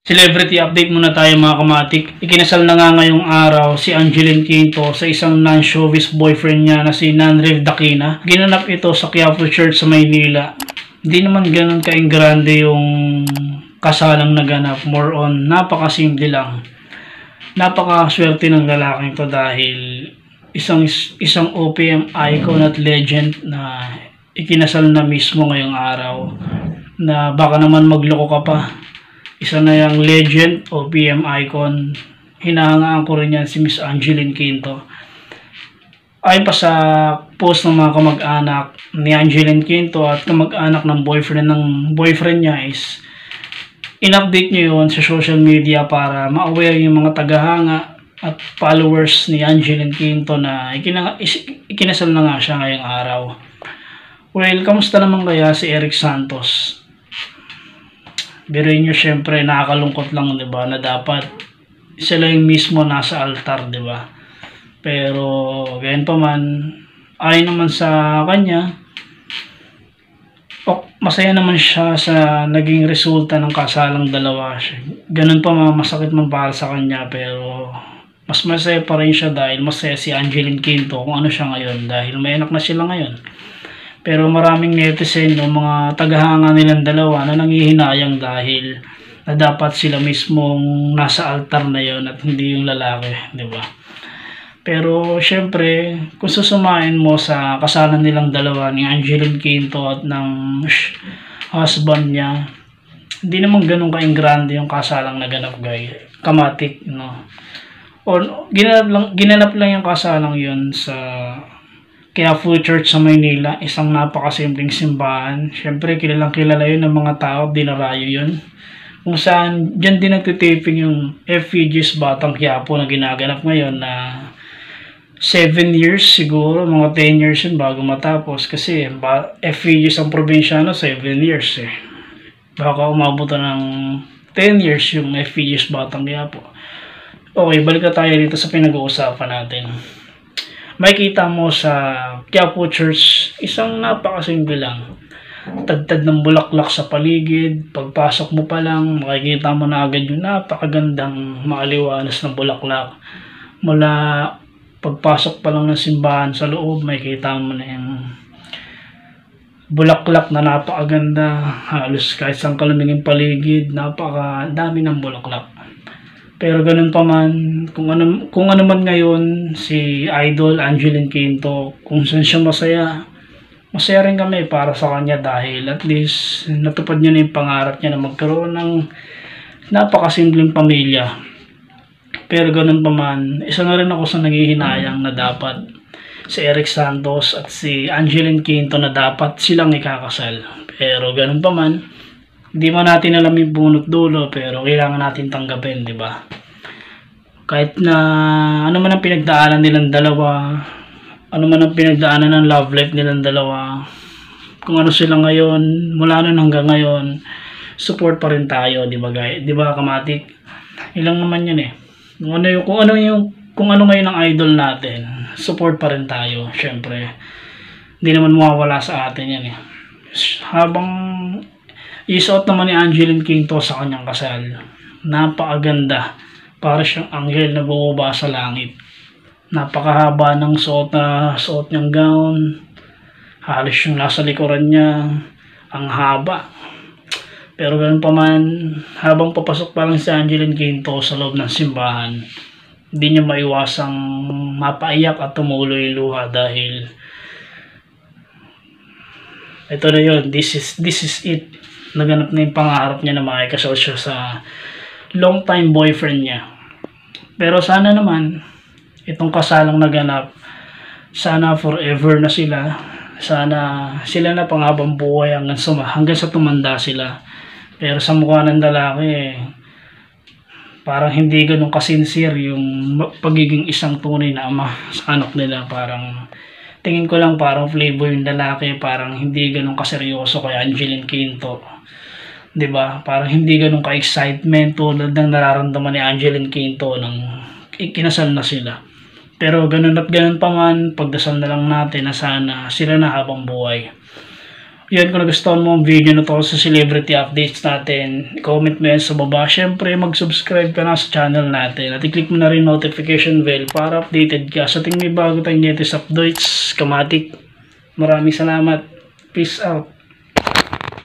Celebrity update muna tayo mga kamatik. Ikinasal na nga ngayong araw si Angeline Quinto sa isang non-showbiz boyfriend niya na si Nanrev Dakina. Ginanap ito sa Quiapo Church sa Maynila. Hindi naman ganun kaingrande yung kasalang naganap. More on napakasimple lang. Napakaswerte ng lalaking to dahil isang OPM icon at legend na ikinasal na mismo ngayong araw. Na baka naman magloko ka pa. Isa na yung legend o PM icon. Hinahangaan ko rin yan si Miss Angeline Quinto. Ayon pa sa post ng mga kamag-anak ni Angeline Quinto at kamag-anak ng boyfriend niya is in-update niya yun sa social media para ma-aware yung mga tagahanga at followers ni Angeline Quinto na ikinasal na nga siya ngayong araw. Well, kamusta naman kaya si Eric Santos? Biruin nyo, syempre nakakalungkot lang, 'di ba, na dapat sila yung mismo nasa altar, 'di ba? Pero gayon pa man, ayon naman sa kanya, masaya naman siya sa naging resulta ng kasalang dalawa. Ganun pa masakit man para sa kanya, pero mas masaya pa rin siya dahil masaya si Angeline Quinto kung ano siya ngayon dahil may anak na sila ngayon. Pero maraming netizen o mga tagahanga nilang dalawa na nanghihinayang dahil na dapat sila mismong nasa altar na yon at hindi yung lalaki, di ba? Pero syempre, kung susumain mo sa kasalan nilang dalawa ni Angeline Quinto at ng husband niya, hindi naman ganun kaingrande yung kasalang naganap, guys. Kamatik, no? O ginanap lang yung kasalang yun sa Quiapo Church sa Maynila, isang napakasimpleng simbahan. Siyempre, kilalang kilala yun ng mga tao, dinarayo yun. Kung saan, dyan din nagtitaping yung FEG's Batang Quiapo na ginaganap ngayon na 7 years siguro, mga 10 years yun bago matapos. Kasi FEG's ang probinsyano, 7 years eh. Baka umabot ng 10 years yung FEG's Batang Quiapo. Okay, balik na tayo dito sa pinag-uusapan natin. Makikita mo sa Quiapo Church, isang napakasimple lang. Tagtad ng bulaklak sa paligid. Pagpasok mo pa lang, makikita mo na agad yung napakagandang maaliwanas ng bulaklak. Mula pagpasok pa lang ng simbahan sa loob, makikita mo na yung bulaklak na napakaganda. Halos kahit saan kalumingin paligid, napakadami ng bulaklak. Pero ganun pa man, kung ano man ngayon si Idol Angeline Quinto, kung saan siya masaya rin kami para sa kanya dahil at least natupad niya na yung pangarap niya na magkaroon ng napakasimpleng pamilya. Pero ganun pa man, isa na rin ako sa nanghihinayang na dapat si Eric Santos at si Angeline Quinto na dapat silang ikakasal. Pero ganun pa man, hindi man natin alam yung bunot dulo, pero kailangan natin tanggapin, di ba? Kahit na ano man ang pinagdaanan nilang dalawa, ano man ang pinagdaanan ng love life nilang dalawa, kung ano sila ngayon, mula nun hanggang ngayon, support pa rin tayo, di ba guys? Di ba kamatik? Ilang naman yun eh. Kung ano ngayon ang idol natin, support pa rin tayo, syempre. Hindi naman mawawala sa atin yan eh. Habang isuot naman ni Angeline Quinto sa kanyang kasal, napakaganda, para siyang anghel na bumaba sa langit. Napakahaba ng suot niyang gown, halos yung nasa likuran niya, ang haba. Pero ganun pa man, habang papasok pa lang si Angeline Quinto sa loob ng simbahan, hindi niya maiwasang mapaiyak at tumuloy luha dahil ito na yun, this is it. Naganap na yung pangarap niya na makikasal siya sa long time boyfriend niya. Pero sana naman itong kasalang naganap, sana forever na sila. Sana sila na panghabang buhay hanggang sa tumanda sila. Pero sa mukha ng lalaki, parang hindi ganun kasincere yung pagiging isang tunay na ama sa anak nila. Parang tingin ko lang parang flavor yung lalaki, parang hindi ganun kaseryoso kay Angeline Quinto. 'Di ba? Parang hindi ganun ka-excitement tulad ng nararamdaman ni Angeline Quinto nang ikinasal na sila. Pero ganun at ganun pa man, pagdasal na lang natin na sana sila na habang buhay. Yun, kung nagustuhan mo ang video na to sa celebrity updates natin, comment mo yan sa baba. Siyempre, mag-subscribe ka na sa channel natin at i-click mo na rin notification bell para updated ka sa tuwing may bago tayong latest updates. Kamatik, maraming salamat. Peace out.